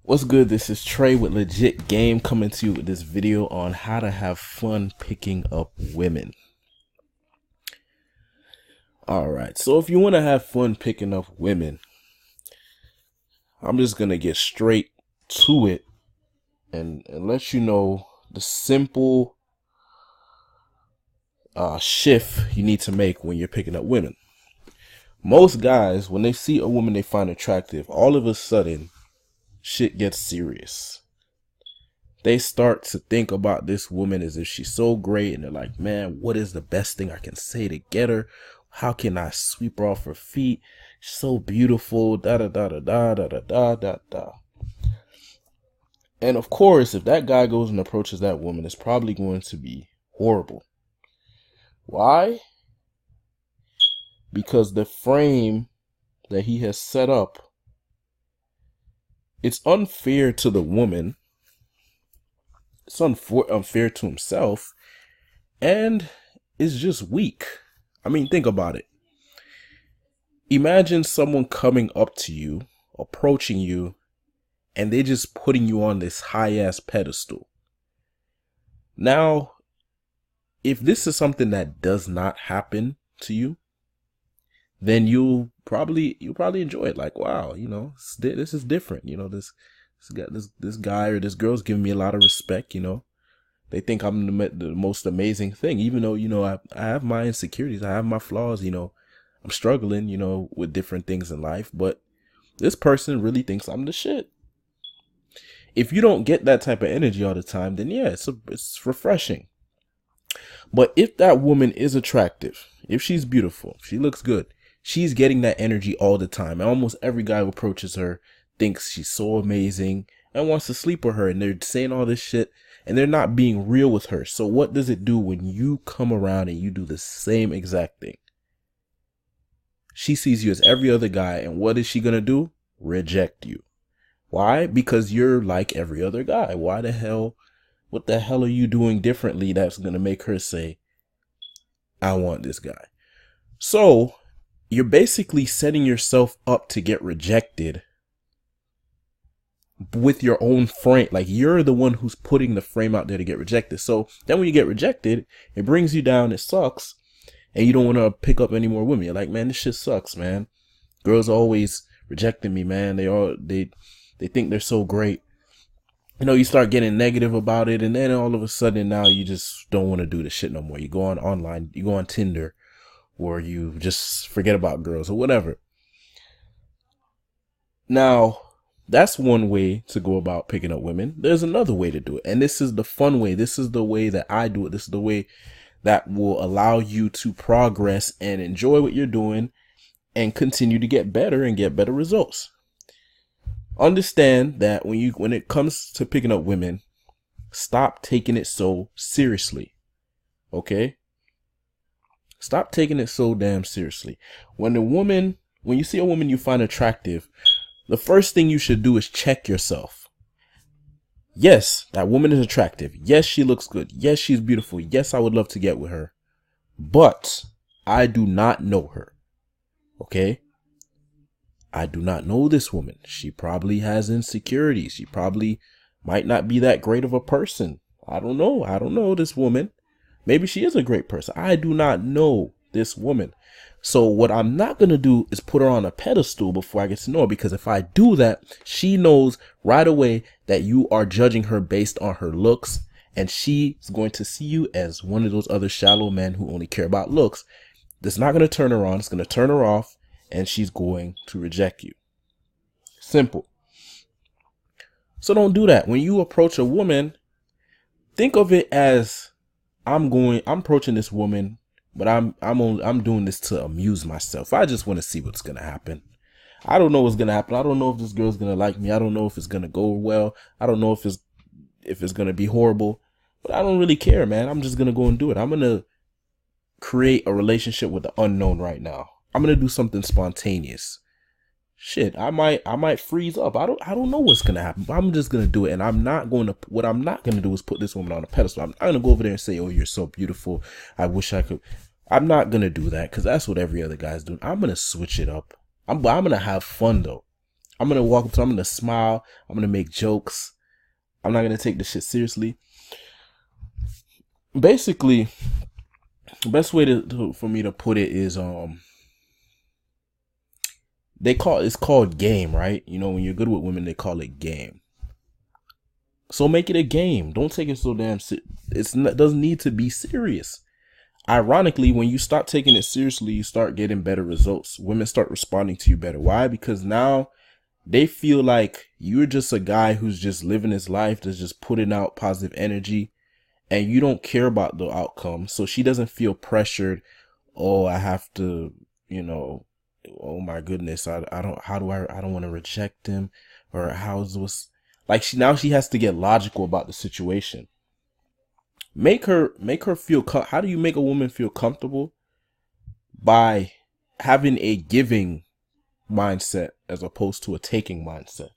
What's good? This is Trey with Legit Game coming to you with this video on how to have fun picking up women. Alright, so if you want to have fun picking up women, I'm just going to get straight to it and let you know the simple shift you need to make when you're picking up women. Most guys, when they see a woman they find attractive, all of a sudden, shit gets serious. They start to think about this woman as if she's so great, and they're like, man, what is the best thing I can say to get her? How can I sweep her off her feet? She's so beautiful, da da da da da da da da da da. And of course, if that guy goes and approaches that woman, it's probably going to be horrible. Why? Because the frame that he has set up, it's unfair to the woman. It's unfair to himself, and it's just weak. I mean, think about it. Imagine someone coming up to you, approaching you, and they're just putting you on this high-ass pedestal. Now, if this is something that does not happen to you, then you'll probably enjoy it. Like, wow, you know, this is different. You know, this guy or this girl's giving me a lot of respect. You know, they think I'm the most amazing thing, even though, you know, I have my insecurities, I have my flaws. You know, I'm struggling, you know, with different things in life, but this person really thinks I'm the shit. If you don't get that type of energy all the time, then yeah, it's refreshing. But if that woman is attractive, if she's beautiful, if she looks good, she's getting that energy all the time. And almost every guy who approaches her thinks she's so amazing and wants to sleep with her. And they're saying all this shit and they're not being real with her. So what does it do when you come around and you do the same exact thing? She sees you as every other guy. And what is she going to do? Reject you. Why? Because you're like every other guy. What the hell are you doing differently that's going to make her say, I want this guy? So you're basically setting yourself up to get rejected with your own frame. Like, you're the one who's putting the frame out there to get rejected. So then when you get rejected, it brings you down, it sucks, and you don't want to pick up any more women. You're like, man, this shit sucks, man. Girls are always rejecting me, man. They think they're so great. You know, you start getting negative about it, and then all of a sudden now you just don't want to do this shit no more. You go online, you go on Tinder, or you just forget about girls or whatever. Now, that's one way to go about picking up women. There's another way to do it, and this is the fun way. This is the way that I do it. This is the way that will allow you to progress and enjoy what you're doing and continue to get better and get better results. Understand that when it comes to picking up women, stop taking it so seriously. Okay? Stop taking it so damn seriously. When you see a woman you find attractive, the first thing you should do is check yourself. Yes, that woman is attractive. Yes, she looks good. Yes, she's beautiful. Yes, I would love to get with her. But I do not know her. Okay? I do not know this woman. She probably has insecurities. She probably might not be that great of a person. I don't know. I don't know this woman. Maybe she is a great person. I do not know this woman. So what I'm not going to do is put her on a pedestal before I get to know her, because if I do that, she knows right away that you are judging her based on her looks, and she's going to see you as one of those other shallow men who only care about looks. That's not going to turn her on. It's going to turn her off, and she's going to reject you. Simple. So don't do that. When you approach a woman, think of it as I'm approaching this woman, but I'm doing this to amuse myself. I just want to see what's going to happen. I don't know what's going to happen. I don't know if this girl's going to like me. I don't know if it's going to go well. I don't know if it's going to be horrible, but I don't really care, man. I'm just going to go and do it. I'm going to create a relationship with the unknown right now. I'm going to do something spontaneous. Shit, I might freeze up. I don't know what's going to happen, but I'm just going to do it. And what I'm not going to do is put this woman on a pedestal. I'm not going to go over there and say, oh, you're so beautiful. I wish I could. I'm not going to do that, because that's what every other guy's doing. I'm going to switch it up. I'm going to have fun though. I'm gonna walk up to her, I'm gonna smile, I'm gonna make jokes. I'm not gonna take this shit seriously. Basically, the best way for me to put it is it's called game, right? You know, when you're good with women, they call it game. So make it a game. Don't take it so damn it doesn't need to be serious. Ironically, when you start taking it seriously, you start getting better results. Women start responding to you better. Why? Because now they feel like you're just a guy who's just living his life, that's just putting out positive energy, and you don't care about the outcome. So she doesn't feel pressured. Oh, I have to, you know, oh my goodness, I don't want to reject him, or how's this, like she has to get logical about the situation. Make her feel, how do you make a woman feel comfortable? By having a giving mindset as opposed to a taking mindset,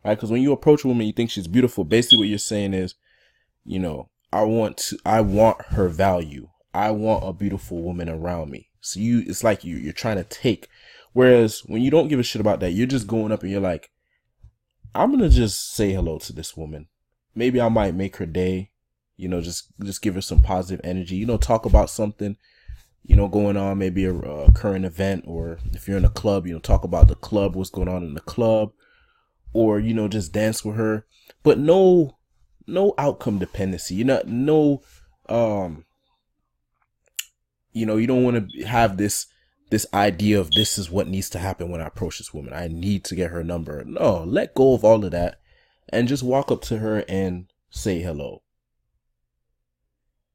right? Because when you approach a woman, you think she's beautiful. Basically what you're saying is, you know, I want her value. I want a beautiful woman around me. So it's like you're trying to take. Whereas when you don't give a shit about that, you're just going up and you're like, I'm going to just say hello to this woman. Maybe I might make her day, you know, just give her some positive energy, you know, talk about something, you know, going on, maybe a current event, or if you're in a club, you know, talk about the club, what's going on in the club, or, you know, just dance with her, but no outcome dependency. You know, you know, you don't want to have this idea of this is what needs to happen when I approach this woman. I need to get her number. No, let go of all of that and just walk up to her and say hello.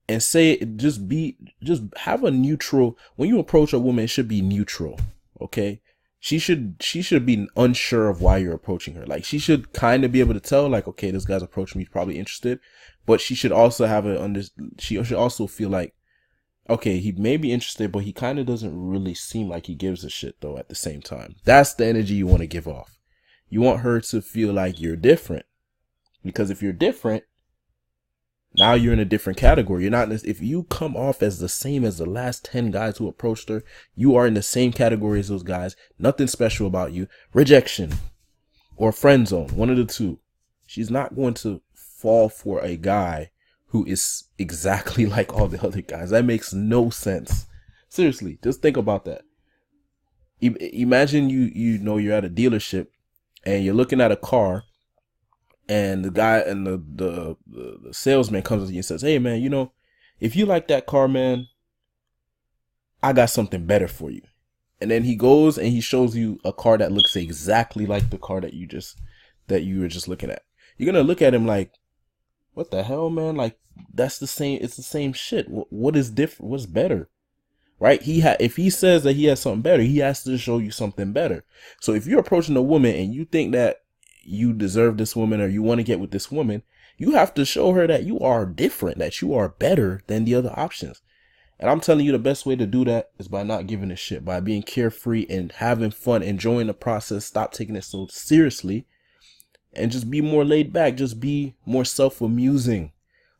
And just have a neutral, when you approach a woman, it should be neutral. Okay. She should be unsure of why you're approaching her. Like, she should kind of be able to tell, like, okay, this guy's approaching me, he's probably interested, but she should also she should also feel like, okay, he may be interested, but he kind of doesn't really seem like he gives a shit though at the same time. That's the energy you want to give off. You want her to feel like you're different. Because if you're different, now you're in a different category. You're not, if you come off as the same as the last 10 guys who approached her, you are in the same category as those guys. Nothing special about you. Rejection or friend zone, one of the two. She's not going to fall for a guy who is exactly like all the other guys. That makes no sense. Seriously, just think about that. Imagine you know you're at a dealership and you're looking at a car, and the guy and the salesman comes to you and says, "Hey man, you know, if you like that car, man, I got something better for you." And then he goes and he shows you a car that looks exactly like the car that you were just looking at. You're gonna look at him like, what the hell, man? Like, that's the same. It's the same shit. What is different? What's better? Right? If he says that he has something better, he has to show you something better. So if you're approaching a woman and you think that you deserve this woman or you want to get with this woman, you have to show her that you are different, that you are better than the other options. And I'm telling you, the best way to do that is by not giving a shit, by being carefree and having fun, enjoying the process. Stop taking it so seriously. And just be more laid back. Just be more self-amusing.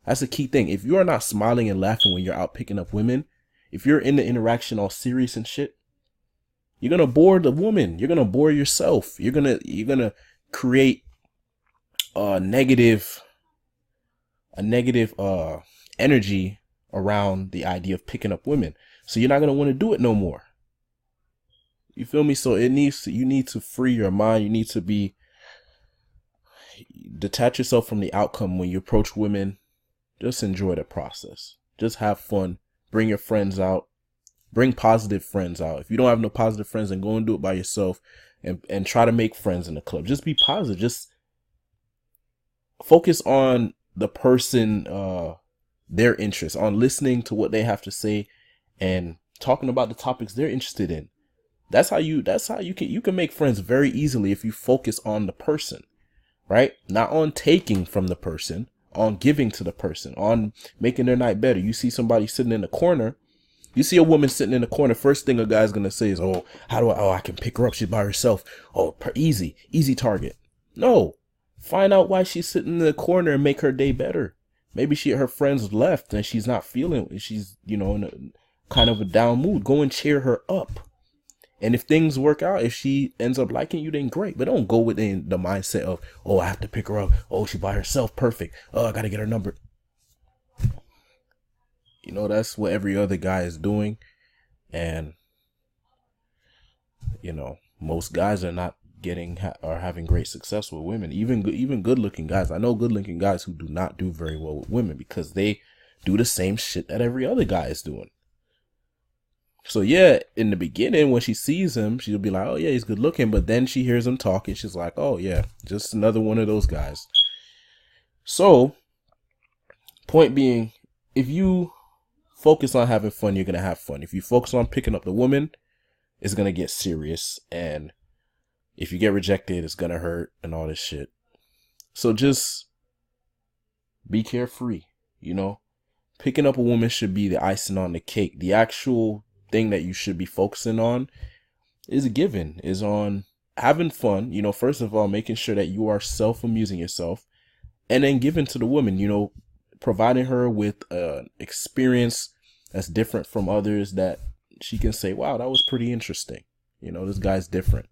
That's a key thing. If you are not smiling and laughing when you're out picking up women, if you're in the interaction all serious and shit, you're going to bore the woman. You're going to bore yourself. You're going to create a negative energy around the idea of picking up women. So you're not going to want to do it no more. You feel me? So you need to free your mind. You need to detach yourself from the outcome when you approach women. Just enjoy the process. Just have fun. Bring your friends out. Bring positive friends out. If you don't have no positive friends, then go and do it by yourself and try to make friends in the club. Just be positive. Just focus on the person, their interests, on listening to what they have to say and talking about the topics they're interested in. That's how you can make friends very easily if you focus on the person. Right? Not on taking from the person, on giving to the person, on making their night better. You see somebody sitting in the corner, you see a woman sitting in the corner, first thing a guy's going to say is, oh, I can pick her up. She's by herself. Oh, easy target. No, find out why she's sitting in the corner and make her day better. Maybe her friends left and she's not feeling, she's, you know, in a kind of a down mood. Go and cheer her up. And if things work out, if she ends up liking you, then great. But don't go within the mindset of, oh, I have to pick her up. Oh, she by herself. Perfect. Oh, I got to get her number. You know, that's what every other guy is doing. And, you know, most guys are not are having great success with women. Even good looking guys. I know good looking guys who do not do very well with women because they do the same shit that every other guy is doing. So yeah, in the beginning, when she sees him, she'll be like, oh yeah, he's good looking. But then she hears him talking. She's like, oh yeah, just another one of those guys. So, point being, if you focus on having fun, you're going to have fun. If you focus on picking up the woman, it's going to get serious. And if you get rejected, it's going to hurt and all this shit. So just be carefree, you know. Picking up a woman should be the icing on the cake. The actual thing that you should be focusing on is on having fun. You know, first of all, making sure that you are self-amusing yourself, and then giving to the woman, you know, providing her with an experience that's different from others that she can say, wow, that was pretty interesting. You know, this guy's different.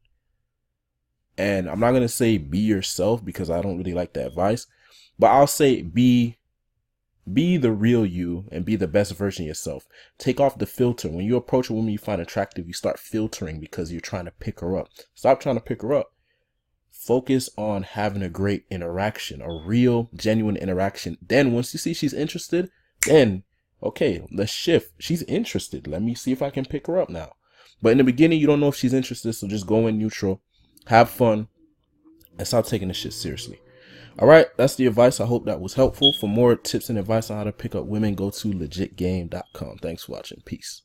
And I'm not going to say be yourself because I don't really like that advice, but I'll say be the real you and be the best version of yourself. Take off the filter. When you approach a woman you find attractive, you start filtering because you're trying to pick her up. Stop trying to pick her up. Focus on having a great interaction, a real, genuine interaction. Then once you see she's interested, then, okay, let's shift. She's interested. Let me see if I can pick her up now. But in the beginning, you don't know if she's interested, so just go in neutral, have fun, and stop taking this shit seriously. All right, that's the advice. I hope that was helpful. For more tips and advice on how to pick up women, go to legitgame.com. Thanks for watching. Peace.